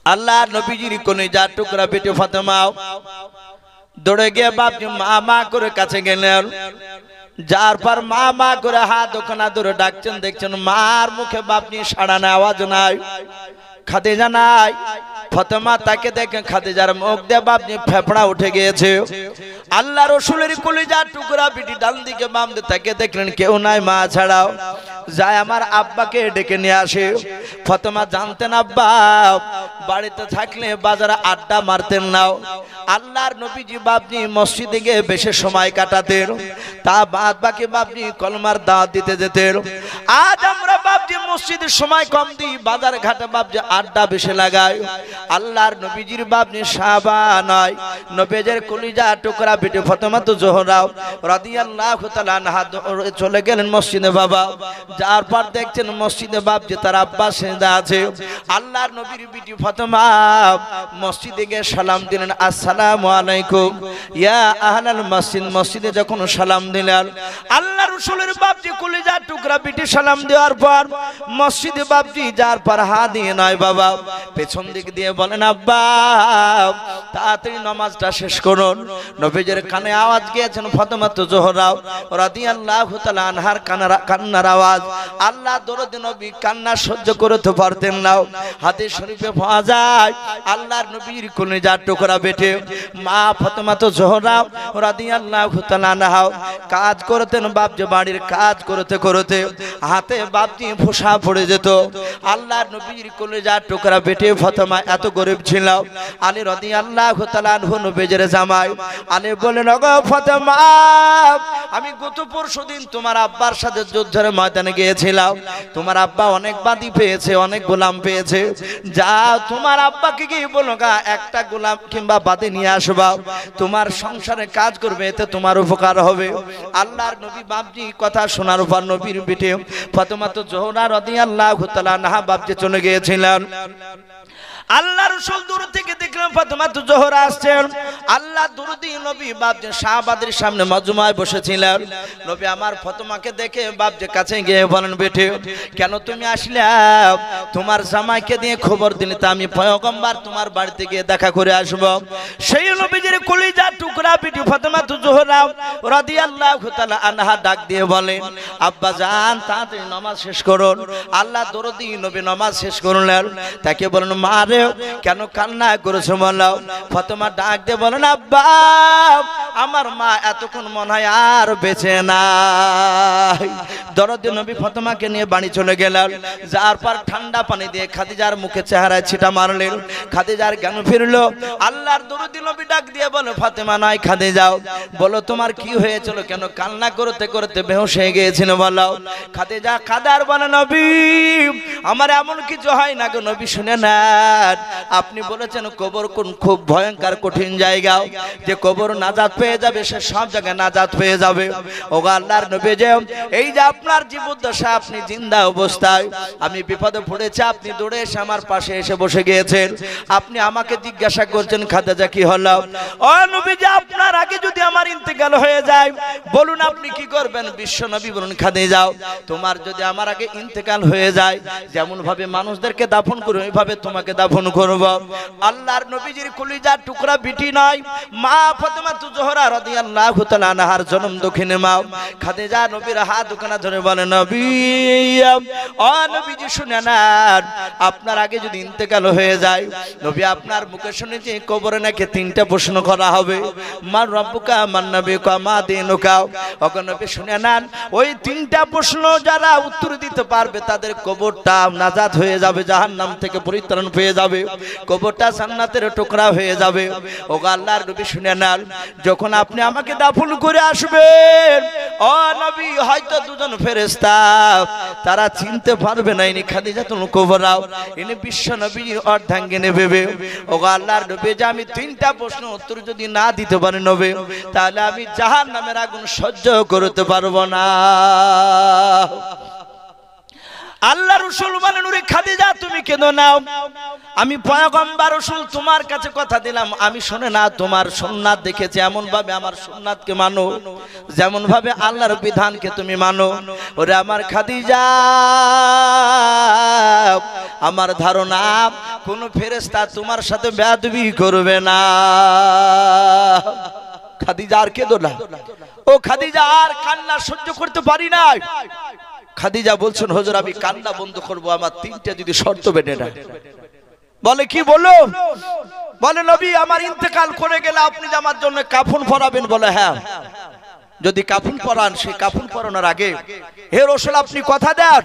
আল্লাহ নবীজির কলিজার টুকরা বেটি ফাতেমা দৌড়ে গিয়ে বাপজি মা মা করে কাছে গেলেন। যার পর মা মা করে হাত ওখানা ধরে ডাকছেন, দেখছেন মার মুখে বাপজি সাড়া নাই, আওয়াজ নাই, খাদিজা নাই। ফাতেমা তাকে দেখে খাদিজার মুখ দিয়ে বাপজি ফেফড়া উঠে গিয়েছে। আল্লাহ রসুলের কলিজার টুকরা বেটি ডান দিকে বাম দিকে তাকে দেখলেন কেউ নাই মা ছাড়াও। যায় আমার আব্বাকে ডেকে নিয়ে আসে। ফাতেমা জানতেন আব্বা বাড়িতে থাকলে বাজারে আড্ডা মারতেন নাও। আল্লাহর নবীজি বাপজি মসজিদে গিয়ে বেশি সময় কাটাতেন, তা বাদ বাকি বাপজি কলমার দাওয়াত দিতে যেতেন। আজ আমরা বাপজি মসজিদের সময় কম দিই, বাজার ঘাটে বাপজি আড্ডা বেশি লাগাই। আল্লাহর নবীজির বাপজি সাহাবা নয়, নবীজের কলিজা টুকরা বেটি ফাতেমা জোহরা রাদিয়াল্লাহু তাআলা আনহা চলে গেলেন মসজিদে। বাবা যার পর দেখছেন মসজিদে বাপজি তার আব্বা সেজদা আছে। আল্লাহর নবীর বিটি ফাতেমা মসজিদে গিয়ে সালাম দিলেন, আসসালামু আলাইকুম ইয়া আহলাল মসজিদ। মসজিদে যখন সালাম দিলেন আল্লাহ রাসূলের বাপজি কলিজার টুকরা বিটি সালাম দেওয়ার পর মসজিদে বাপজি যার পর হাত দিয়ে নয় বাবা পেছন দিক দিয়ে বলেন আব্বা তাড়াতাড়ি নামাজটা শেষ করুন। নবীজির কানে আওয়াজ গিয়েছেন ফাতেমা জোহরা রাদিয়াল্লাহু তাআলা আনহার কান্নার আওয়াজ। আল্লাহ দরদে নবী কান্না সহ্য করতে পারতেন না। হাদিস শরীফে পাওয়া যায় আল্লাহর নবীর কলিজার টুকরা বেটে মা ফাতেমা জোহরা রাদিয়াল্লাহু তাআলা আনহা কাজ করতেন বাপজি, বাড়ির কাজ করতে করতে হাতে বাপজি ফোঁসা পড়ে যেত। আল্লাহর নবীর কলিজার টুকরা বেটে ফাতেমা এত গরিব ছিল। আলী রাদিয়াল্লাহু তাআলা আনহু নবীজির জামাই। আলী বলেন ওগো ফাতেমা আমি গত পরশুদিন তোমার আব্বার সাথে যুদ্ধের ময়দানে গিয়েছিলাম, তোমার আব্বা অনেক বাদী পেয়েছে, অনেক গোলাম পেয়েছে, যা তোমার আব্বাকে গিয়ে বলো গা একটা গোলাম কিংবা বাদী নিয়ে আসবা, তোমার সংসারে কাজ করবে, এতে তোমার উপকার হবে। আল্লাহর নবী বাপজি কথা শোনার পর নবীর বিটি ফাতেমা জোহরা রাদিয়াল্লাহু তাআলা আনহা বাপজি চলে গিয়েছিলেন। আল্লাহ রাসূল দূর থেকে দেখলেন ফাতেমা জোহরা আসছেন। আল্লাহ দরদি নবী বাপজি সাহাবাদের সামনে মজমায় বসেছিলেন। নবী আমার ফাতেমাকে দেখে বাপজি কাছে গিয়ে বলেন বেটি কেন তুমি আসলে? তোমার জামাইকে দিয়ে খবর দিলে তা আমি পয়গম্বর তোমার বাড়িতে গিয়ে দেখা করে আসব। সেই নবীজির কলিজার টুকরা বেটি ফাতেমা জোহরা রাদিয়াল্লাহু তাআলা আনহা ডাক দিয়ে বলেন আব্বা জান তাড়াতাড়ি নামাজ শেষ করুন। আল্লাহ দরদি নবী নামাজ শেষ করলেন। তাকে বলেন মা রে কেন কান্না করেছো বলো? ফাতেমা ডাক দিয়ে বলেন আব্বা আমার মা এতক্ষণ মনে হয় আর বেঁচে নাই। দরদি নবী ফাতেমাকে নিয়ে বাড়ি চলে গেলেন। যার পর ঠান্ডা পানি দিয়ে খাদিজার মুখে চেহারায় ছিটা মারলেন। খাদিজার জ্ঞান ফিরলো। আল্লাহর দরদি নবী ডাক দিয়ে বলে ফাতেমা নয় খাদিজাও বলো তোমার কি হয়েছিল, কেন কান্না করতে করতে বেহুশ হয়ে গিয়েছিল বলো। খাদিজা কাদার বলে নবী আমার এমন কিছু হয় না গো নবী, শুনে না আপনি বলেছেন কবর কোন খুব ভয়ঙ্কর কঠিন জায়গা, যে কবর নাজাত পেয়ে যাবে সে সব জায়গায় নাজাত পেয়ে যাবে। ওগো আল্লাহর নবী যে এই যে আপনার জীবদ্দশা আপনি জিন্দা অবস্থায় আমি বিপদে পড়েছি, আপনি দৌড়ে এসে আমার পাশে এসে বসে গিয়েছেন। আপনি আমাকে জিজ্ঞাসা করছেন খাদিজা কি হলো? ও নবী যে আপনার আগে যদি আমার ইন্তেকাল হয়ে যায় বলুন আপনি কি করবেন? বিশ্ব নবী বলুন খাদিজা তোমার যদি আমার আগে ইন্তেকাল হয়ে যায় যেমন ভাবে মানুষদেরকে দাফন করে ওইভাবে তোমাকে দাফন করব। আল্লাহর নবীজির কলিজার টুকরা বিটি নয় মা ফাতেমা জোহরা রাদিয়াল্লাহু তাআলা আনহার জন্ম দক্ষিণে মা খাদিজা নবীর হাত দুখানা ধরে বলে নবী ও নবীজি শুনে নেন আপনার আগে যদি ইন্তেকাল হয়ে যায় নবী আপনার মুখে শুনেছি কবরে নাকি তিনটা প্রশ্ন করা হবে, মান রব্বুকা মান নবিয়ুকা মা দীনুকা। ওগো নবী শুনে নেন ওই তিনটা প্রশ্ন যারা উত্তর দিতে পারবে তাদের কবরটা নাজাত হয়ে যাবে, জাহান্নাম থেকে পরিত্রাণ পেয়ে যাবে, কবরটা জান্নাতের টুকরা হয়ে যাবে। ওগো আল্লাহর নবী শুনে নেন যখন আপনি আমাকে দাফন করে আসবেন ও নবী হয়তো দুজন ফেরেশতা তারা চিনতে পারবে না ইনি খাদিজাতুল কুবরা, ইনি বিশ্ব নবীর অর্ধাঙ্গিনী ভেবে। ওগো আল্লাহর নবী যে আমি তিনটা প্রশ্ন উত্তর যদি না দিতে পারি নবী তাহলে আমি জাহান্নামের আগুন সহ্য করতে পারবো না। আল্লাহ রাসূল বলেন ওরে খাদিজা তুমি কেন নাও, আমি পয়গম্বর রাসূল তোমার কাছে কথা দিলাম, আমি শুনে না তোমার সুন্নাত দেখেছি, এমন ভাবে আমার সুন্নাতকে মানো যেমন ভাবে আল্লাহর বিধানকে তুমি মানো। ওরে আমার খাদিজা, আমার ধারণা কোন ফেরেশতা তোমার সাথে বেয়াদবি করবে না। খাদিজা আর কেঁদো না, ও খাদিজা আর কান্না সহ্য করতে পারি না। খাদিজা বলছেন হুজুর আমি কান্না বন্ধ করব, আমার তিনটা যদি শর্ত বেঁধে নেয়। বলে কি বলো? বলে নবী আমার ইন্তেকাল করে গেলে আপনি যে আমার জন্য কাফন পরাবেন। বলে হ্যাঁ, যদি কাফন পরান সেই কাফন পরানোর আগে হে রাসূল আপনি কথা দেন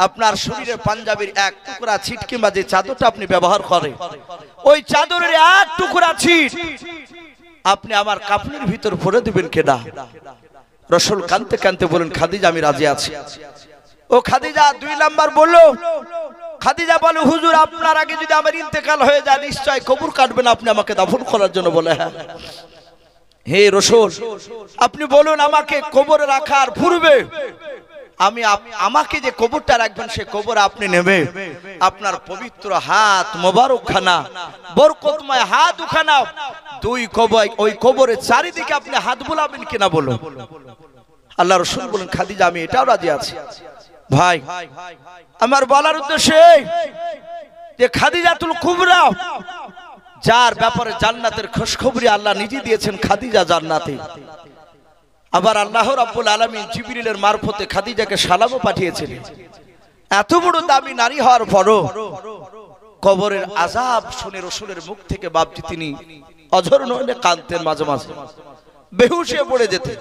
আপনার শরীরে পাঞ্জাবির এক টুকরা ছিট কিংবা যে চাদরটা আপনি ব্যবহার করেন ওই চাদরের এক টুকরা ছিট আপনি আমার কাফনের ভিতর ভরে দিবেন কিনা। রাসূল কাঁদতে কাঁদতে বলেন খাদিজা আমি রাজি আছি। ও খাদিজা দুই নাম্বার বললো। খাদিজা বলে হুজুর আপনার আগে যদি আমার ইন্তেকাল হয়ে যায় নিশ্চয় কবর কাটবেন আপনি আমাকে দাফন করার জন্য। বলে হ্যাঁ। হে রাসূল আপনি বলুন আমাকে কবরে রাখার পূর্বে আমি আমাকে যে কবরটা রাখবেন সে কবর আপনি নেবে আপনার পবিত্র হাত মোবারক খানা বরকতময় হাত উখানা দুই কবর ওই কবরের চারিদিকে আপনি হাত বুলাবেন কিনা বলো। আল্লাহ রাসূল বলেন খাদিজা আমি এটাও রাজি আছি। ভাই আমার বলার উদ্দেশ্য যে খাদিজাতুল কুবরা যার ব্যাপারে জান্নাতের খুশখবরি আল্লাহ নিজে দিয়েছেন খাদিজা জান্নাতে। আবার আল্লাহ রাব্বুল আলামিন জিবরিলের মারফতে খাদিজাকে সালামও পাঠিয়েছেন। এত বড় দামি নারী হওয়ার পরও কবরের আযাব শুনে রাসূলের মুখ থেকে বাপজি তিনি অঝর নয়নে কাঁদতেন, মাঝে মাঝে বেহুশ হয়ে পড়ে যেতেন।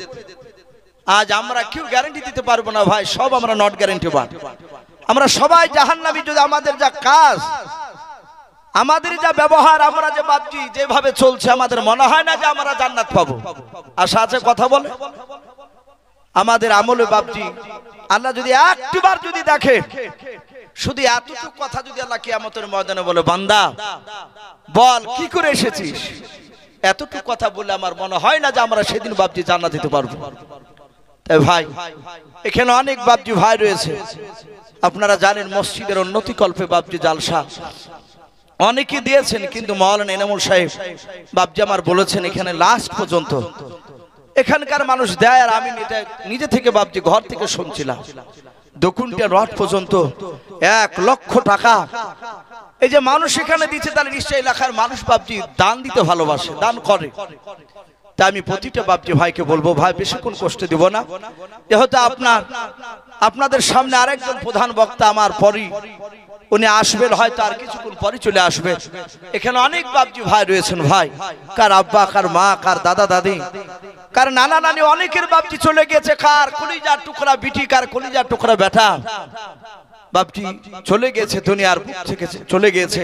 আজ আমরা কেউ গ্যারান্টি দিতে পারবো না ভাই, সব আমরা নট গ্যারান্টিবান। আমরা সবাই জাহান্নামী যদি আমাদের যা কাজ আমাদের যা ব্যবহার আমরা যে বাপজি যেভাবে চলছে আমাদের মনে হয় না যে আমরা জান্নাত পাবো। আশা আছে কথা বলে আমাদের আমলে বাপজি আল্লাহ যদি একটিবার যদি দেখে শুধু এতটুকু কথা যদি আল্লাহ কিয়ামতের ময়দানে বলে বান্দা বল কি করে এসেছিস, এতটুকু কথা বলে আমার মনে হয় না যে আমরা সেদিন বাপজি জান্নাত দিতে পারবো। তাই ভাই এখানে অনেক বাপজি ভাই রয়েছে, আপনারা জানেন মসজিদের উন্নতি কল্পে বাপজি জালসা অনেকে দিয়েছেন, কিন্তু মাওলানা এনামুল সাহেব বাপজি আমার বলেছেন এখানে লাস্ট পর্যন্ত এখানকার মানুষ দেয়। আর আমি নিজে থেকে বাপজি ঘর থেকে শুনছিলাম 2 কুইন্টাল রড পর্যন্ত 1 লক্ষ টাকা এই যে মানুষ এখানে দিচ্ছে তাহলে নিশ্চয়ই এলাকার মানুষ বাপজি দান দিতে ভালোবাসে, দান করে। তাই আমি প্রতিটা বাপজি ভাইকে বলবো ভাই বেশিক্ষণ কষ্ট দিব না, যেহেতু আপনাদের সামনে আরেকজন প্রধান বক্তা আমার পরই উনি আসবেন, হয়তো আর কিছুক্ষণ পরে চলে আসবেন। এখানে অনেক বাপজি ভাই রয়েছেন, ভাই কার আব্বা কার মা কার দাদা দাদি কার নানা নানি অনেকের বাপজি চলে গেছে, কার কলিজার টুকরা বিটি কার কলিজার টুকরা বেটা বাপজি চলে গেছে, দুনিয়ার বুক থেকে চলে গেছে।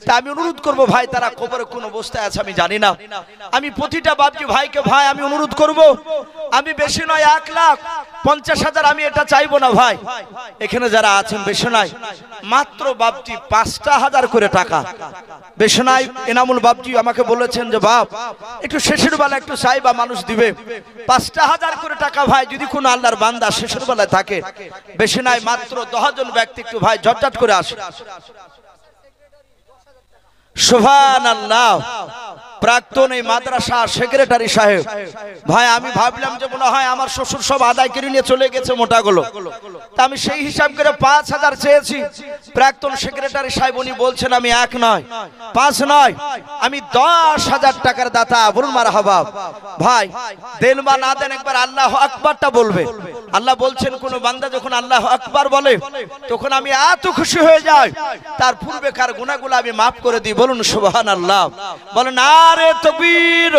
তা আমি অনুরোধ করব ভাই তারা কবরে কোন অবস্থায় আছে আমি জানি না, আমি প্রতিটা বাপজি ভাইকে ভাই আমি অনুরোধ করব আমি বেশি নয় 1,50,000 আমি এটা চাইবো না ভাই, এখানে যারা আছেন বেশি নয় মাত্র বাপজি 5,000 করে টাকা বেশি নয়। এনামুল বাপজি আমাকে বলেছেন যে বাপ একটু শেষের বেলা একটু চাইবা মানুষ দিবে 5,000 করে টাকা ভাই, যদি কোনো আল্লাহর বান্দা শেষের বেলায় থাকে বেশি নয় মাত্র 10 জন ব্যক্তি একটু ভাই ঝটঝট করে আসে। সুবহানাল্লাহ। প্রাক্তন এই মাদ্রাসা সেক্রেটারি সাহেব ভাই আমি ভাবলাম যে মনে হয় আমার শ্বশুর সব আদায় করে নিয়ে চলে গেছে মোটাগুলো, তা আমি সেই হিসাব করে 5,000 চেয়েছি। প্রাক্তন সেক্রেটারি সাহেব উনি বলছেন আমি 1 নয় 5 নয় আমি 10,000 টাকার দাতা। বলুন মারহাবা। ভাই দেন বা না দেন একবার আল্লাহু আকবারটা বলবে। আল্লাহ বলছেন কোন বান্দা যখন আল্লাহু আকবার বলে তখন আমি এত খুশি হয়ে যাই তার পূর্বেকার গুনাহগুলো আমি maaf করে দিই। বলুন সুবহানাল্লাহ। বলেন আরে তাকবীর।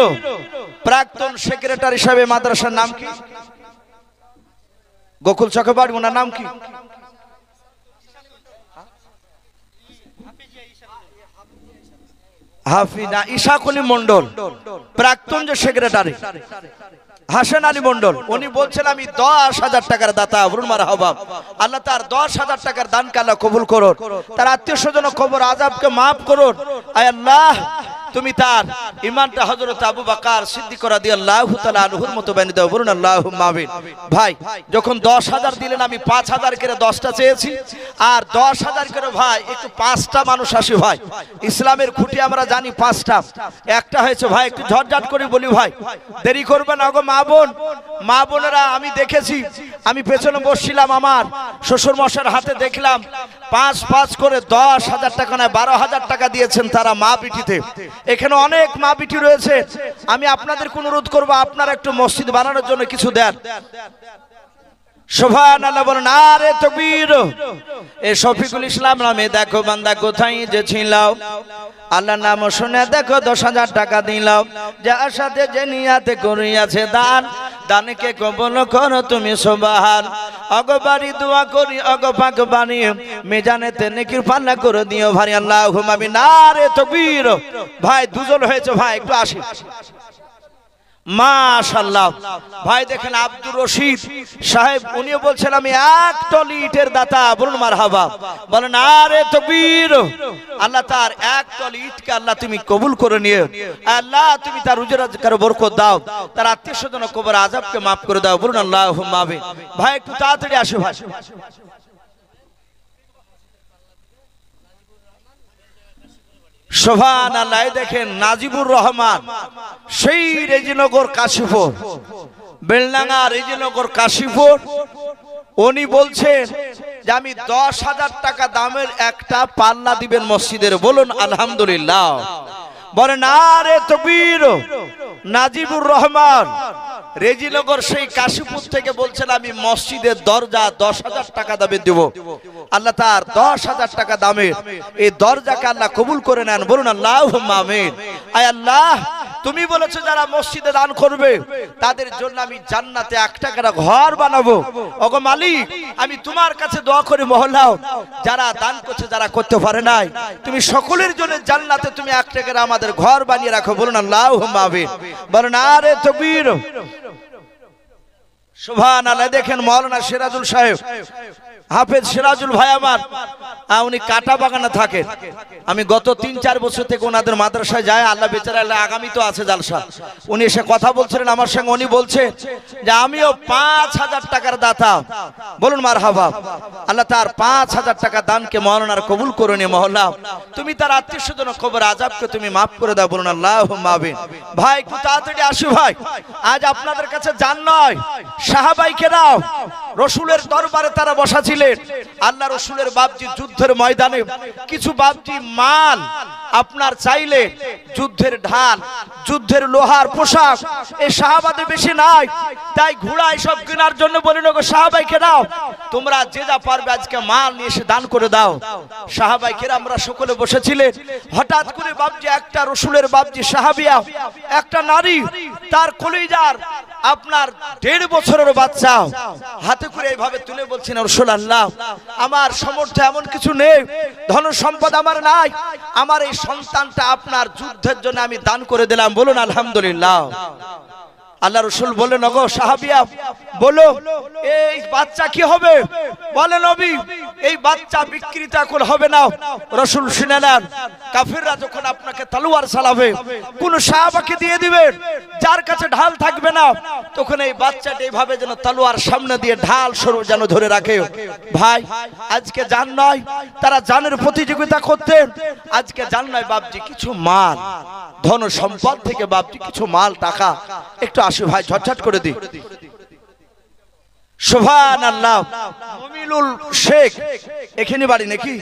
প্রাক্তন সেক্রেটারি সাহেব মাদ্রাসার নাম কি? গোকুল চকবাড়ি। ওনার নাম কি? হাফিজা ইশাক আলী মন্ডল। প্রাক্তন যে সেক্রেটারি হাসান আলী মন্ডল উনি বলছেন আমি 10,000 টাকার দাতা। বলুন মারহাবা। আল্লাহ তার 10,000 টাকার দানকে আল্লাহ কবুল করুন, তার আত্মীয় স্বজন কবর আযাবকে maaf করুন। আয় আল্লাহ তুমি তার ইমানটা হযরত আবু বকর সিদ্দিক রাদিয়াল্লাহু তাআলা আনহুর মতো বানিয়ে দাও, বলুন আল্লাহুম্মা আমিন। ভাই যখন 10,000 দিলেন, আমি 5,000 করে 10টা চেয়েছি, আর 10,000 করে ভাই একটু 5টা মানুষ আসে ভাই। ইসলামের খুঁটি আমরা জানি 5টা, একটা হয়েছে ভাই, একটু ঝটঝট করে বলি ভাই, দেরি করবেন না গো মা বোন, মা বোনেরা। আমি দেখেছি, আমি পেছনে বসছিলাম, আমার শ্বশুর মশাইয়ের হাতে দেখলাম 5 করে 10,000 টাকা নয় 12,000 টাকা দিয়েছেন তারা মা বিটিতে। এখানে অনেক মা বিটি রয়েছে, আমি আপনাদের অনুরোধ করবো আপনারা একটু মসজিদ বানানোর জন্য কিছু দেন। সুবহানাল্লাহ বলেন, আরে তাকবীর। এ শফিকুল ইসলাম নামে দেখো বান্দা কোথায় যে ছিল, আল্লাহর নাম শুনে দেখো 10,000 টাকা দিলাম, যার সাথে যে নিয়াতে করিয়াছে দান, দানকে কবুল করো তুমি সুবহান। অগবারি দোয়া করি অগপাক বাণী, মিজানেতে নেকির পাল্লা করে দিও ভাই, আল্লাহুম্মা আমিন। আরে তাকবীর। ভাই দুজন হয়েছে ভাই, একটু আসি। মাশাআল্লাহ ভাই দেখেন আব্দুর রশিদ সাহেব, উনিও বলছেন আমি 1 টলি ইটের দাতা, বলুন মারহাবা, বলেন আরে তাকবীর। আল্লাহ তার 1 টলি ইটকে আল্লাহ তুমি কবুল করে নিও, আল্লাহ তুমি তার রুজি রোজগার বরকত দাও, তার আত্মীয়স্বজন কবর আযাবকে maaf করে দাও, বলুন আল্লাহুম্মা আমিন। ভাই একটু তাড়াতাড়ি আসো ভাই। সুবহানাল্লাহ। দেখেন নাজিবুর রহমান, সেই রেজিনগর কাশীপুর, বেলডাঙ্গা রেজিনগর কাশীপুর, উনি বলছেন যে আমি 10,000 টাকা দামের একটা পাল্লা দিবেন মসজিদের, বলুন আলহামদুলিল্লাহ, বলেন আরে তাকবীর। নাজিবুর রহমান রেজিনগর সেই কাশীপুর থেকে বলছেন আমি মসজিদের দরজা 10,000 টাকা দামে দেব। আল্লাহ তার 10,000 টাকা দামের এই দরজাকে আল্লাহ কবুল করে নেন, বলুন আল্লাহুম্মা আমিন। আয় আল্লাহ, তুমি বলেছো যারা মসজিদে দান করবে তাদের জন্য আমি জান্নাতে 1 টাকার ঘর বানাবো। ওগো মালিক, আমি তোমার কাছে দোয়া করি মহল্লাও যারা দান করছে, যারা করতে পারে নাই, তুমি সকলের জন্য জান্নাতে তুমি 1 টাকার আমাদের ঘর বানিয়ে রাখো, বলুন আল্লাহুম্মা আমিন, বলেন আরে তাকবীর। সুবহানাল্লাহ। দেখেন মাওলানা সিরাজুল সাহেব, হাফেজ সিরাজুল ভাই আমার, উনি কাটা বাগানে থাকেন। আমি গত 3-4 বছর থেকে ওনাদের মাদ্রাসায় যাই, আল্লাহ বেচারা আল্লাহ আগামী তো আছে জালসা, উনি এসে কথা বলছিলেন আমার সঙ্গে, উনি বলছে যে আমিও 5,000 টাকার দাতা, বলুন মারহাবা। আল্লাহ তার 5,000 টাকা দানকে মাওলানার কবুল করে নিয়ে মহল্লা তুমি তার আত্মীয়স্বজন কবর আযাবকে তুমি maaf করে দাও, বলুন আল্লাহুম্মা আমিন। ভাই একটু তাড়াতাড়ি আসো ভাই, আজ আপনাদের কাছে জান নয়, সাহাবাইকেরাম রাসূলের দরবারে তারা বসা ছিলেন। আল্লাহ রাসূলের বাপজি যুদ্ধের ময়দানে কিছু বাপজি মাল আপনার চাইলে যুদ্ধের ঢাল, যুদ্ধের লোহার পোশাক, এই সাহাবাদের বেশি নাই, তাই ঘোড়া এসব কেনার জন্য বলিল গো সাহাবাইকেরাম তোমরা যে যা পারবে আজকে মাল নিয়ে এসে দান করে দাও। সাহাবাইকেরাম আমরা সকলে বসেছিলেন, হঠাৎ করে বাপজি একটা রাসূলের বাপজি সাহাবিয়া, একটা নারী, তার কলিজার আপনার 1.5 বছরের বাচ্চা হাতে করে এইভাবে তুলে বলছেন রাসূলুল্লাহ, আমার সামর্থ্য এমন কিছু নেই, ধন সম্পদ আমার নাই, আমার এই সন্তানটা আপনার যুদ্ধের জন্য আমি দান করে দিলাম, বলুন আলহামদুলিল্লাহ। আল্লাহ রাসূল বলেন ওগো সাহাবিয়া বলো এই বাচ্চা কি হবে? বলে নবী এই বাচ্চা বিক্রিত এখন হবে না। রাসূল শুনে নেন, কাফিররা যখন আপনাকে তলোয়ার চালাবে কোন সাহাবাকে দিয়ে দিবেন যার কাছে ঢাল থাকবে না, তখন এই বাচ্চাটা এইভাবে যেন তলোয়ার সামনে দিয়ে ঢাল সরু যেন ধরে রাখে। ভাই আজকে জান নয়, তারা জানের প্রতিযোগিতা করতেন, আজকে জান নয় বাপজি কিছু মাল ধন সম্পদ থেকে বাপজি কিছু মাল টাকা একটু আসে ভাই ঝটঝট করে দি। সুবহানাল্লাহ। মুমিনুল শেখ এখানে বাড়ি নাকি?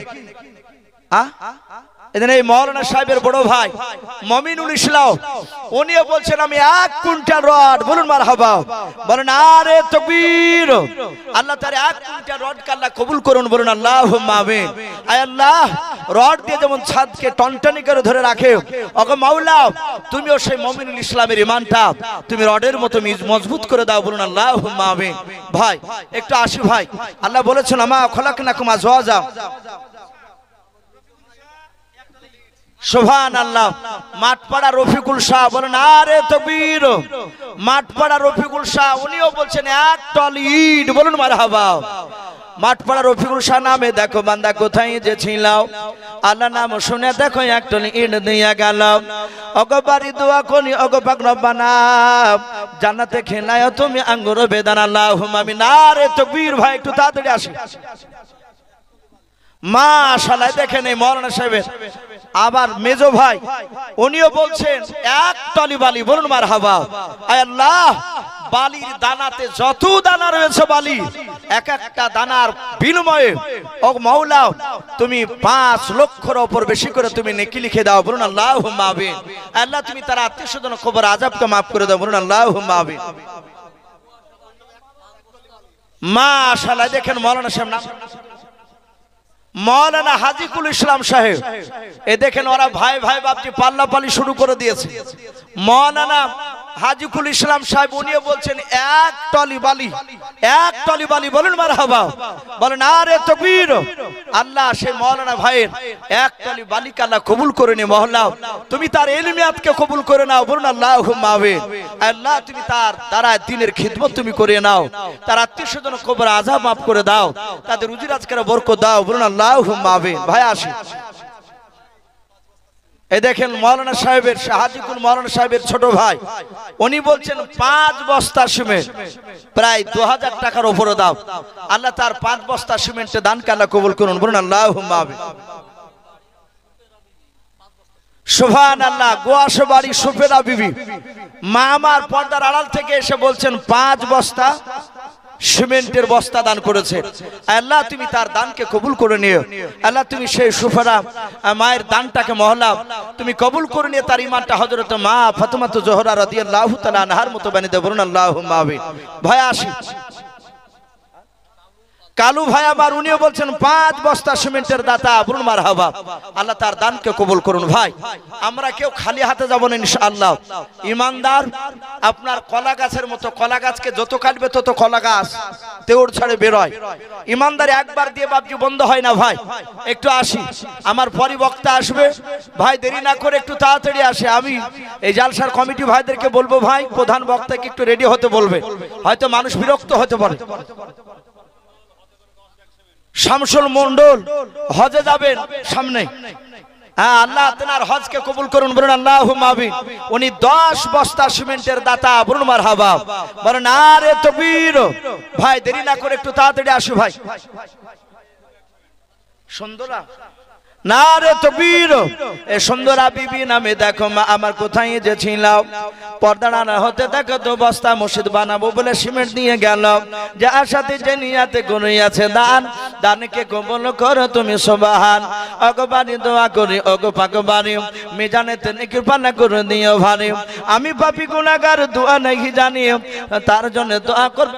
এই মাওলানা সাহেবের বড় ভাই মুমিনুল ইসলাম, উনিও বলছেন আমি 1 কুইন্টাল রড, বলুন মারহাবা, বলেন আরে তাকবীর। আল্লাহ তাআলা 1 কুইন্টাল রড কে আল্লাহ কবুল করুন, বলুন আল্লাহুম্মা আমিন। আয় আল্লাহ, রড দিয়ে যেমন ছাদকে টনটনি করে ধরে রাখে, ওগো মাওলা তুমিও সেই মুমিনুল ইসলামের ঈমানটা তুমি রডের মতো মজবুত করে দাও, বলুন আল্লাহুম্মা আমিন। ভাই একটু আসি ভাই, আল্লাহ বলেছেন আমা খলাকনাকুম আজওয়াজা। সুবহানাল্লাহ। মাঠপাড়া রফিকুল শাহ বলেন আরে তাকবীর। মাঠপাড়া রফিকুল শাহ উনিও বলছেন 1 টলি ইট, বলুন মারহাবা। মাঠপাড়া রফিকুল শাহ নামে দেখো বান্দা কোথায় যে ছিল আল্লাহ নাম শুনে দেখো একটনি ইট দিয়া গেল ওগো বাড়ি দোয়া করি ওগো পাক রব্বানা জান্নাতে খেলায় তুমি আঙ্গুর বেদানা আল্লাহুম্মা আমিন। নারে তাকবীর ভাই একটু তাড়াতাড়ি আসি। মাশাআল্লাহ দেখেন এই মাওলানা সাহেবের আবার মেজো ভাই উনিও বলছেন এক টলি বালি, বলুন মারহাবা। আয় আল্লাহ বালির দানাতে যত দানা রয়েছে বালি এক একটা দানার বিনিময়ে ও মাওলা তুমি 5 লক্ষের উপর বেশি করে তুমি নেকি লিখে দাও, বলুন আল্লাহুম্মা আমিন। আল্লাহ তুমি তার আত্মীয়স্বজন কবর আযাবকে maaf করে দাও, বলুন আল্লাহুম্মা আমিন। মাশাআল্লাহ দেখেন মাওলানা সাহেব নাম মৌলানা হাজিকুল ইসলাম সাহেব, এ দেখেন ওরা ভাই ভাই বাপজি পাল্লাপাল্লি শুরু করে দিয়েছে। মৌলানা হাজিকুল ইসলাম সাহেব উনিও বলছেন এক টলি বালি, বলুন মারহাবা, বলেন আরে তাকবীর। আল্লাহ সেই মৌলানা ভাইয়ের এক টলি বালিকে আল্লাহ কবুল করে নে মহল্লা, তুমি তার ইলমিয়াতকে কবুল করে নাও, বলুন আল্লাহুম্মা আমিন। আল্লাহ তুমি তার দ্বারা দ্বীনের খিদমত তুমি করে নাও, তার আত্মীয়স্বজন কবর আযাব maaf করে দাও, তাদের রুজি রোজগারে বরকত দাও, বলুন আল্লাহুম্মা আমিন। ভাই আসি এই দেখেন মৌলানা সাহেবের হাজিকুল মৌলানা সাহেবের ছোট ভাই উনি বলছেন 5 বস্তা সিমেন্ট প্রায় 2000 টাকার উপরে দাও, আল্লাহ তার 5 বস্তা সিমেন্টে দানকে আল্লাহ কবুল করুন, বলুন আল্লাহুম্মা আমিন। সুবহানাল্লাহ। গোয়াশে বাড়ি সুফেরা বিবি মা আমার পর্দার আড়াল থেকে এসে বলছেন 5 বস্তা সিমেন্টের বস্তা দান করেছে, আল্লাহ তুমি তার দানকে কবুল করে নিও, আল্লাহ তুমি সেই সুফেরা মায়ের দানটাকে মহল্লা তুমি কবুল করে নিয়ে তার ঈমানটা হযরত মা ফাতেমা জোহরা রাদিয়াল্লাহু তাআলা আনহার মতো বানিয়ে দাও, বলুন আল্লাহুম্মা আমিন। ভাই আসি কালু ভাই আবার উনিও বলছেন 5 বস্তা সিমেন্টের দাতা, বলুন মারহাবা, আল্লাহ তার দানকে কবুল করুন। ভাই আমরা কেউ খালি হাতে যাব না ইনশাআল্লাহ। ইমানদার আপনার কলা গাছের মতো, কলা গাছকে যত কাটবে তত কলা গাছ তেউর ছাড়ে বের হয়। ইমানদার একবার দিয়ে বাপজি বন্ধ হয় না। ভাই একটু আসি, আমার পরিবক্তা আসবে, ভাই দেরি না করে একটু তাড়াতাড়ি আসে। আমি এই জালসার কমিটি ভাইদেরকে বলবো ভাই প্রধান বক্তাকে একটু রেডি হতে বলবে, হয়তো মানুষ বিরক্ত হতে পারে। শামসুল মন্ডল হজে যাবেন সামনে, হ্যাঁ আল্লাহ আপনার হজকে কবুল করুন, বলুন আল্লাহুম্মা আমিন। উনি 10 বস্তা সিমেন্টের দাতা, বলুন মারহাবা, বলেন আরে তাকবীর। ভাই দেরি না করে একটু তাড়াতাড়ি আসো ভাই। সুন্দরা নারে তাকবীর। এ সুন্দরা বিবি নামে দেখো মা আমার কোথায় যে ছিল পর্দা না হতে দেখো তো বস্তা মসজিদ বানাবো বলে সিমেন্ট দিয়ে গেল, যে আশাতে যে নিয়াতে গুণই আছে দান, দানকে কবুল করো তুমি সুবহান। ওগো বাড়ি দোয়া করি ওগো পাক বাড়ি মিজানেতে নেকি পানা করে দিও ভারি, আমি পাপী গুনাহগার দোয়া নাই জানি, তার জন্য দোয়া কর।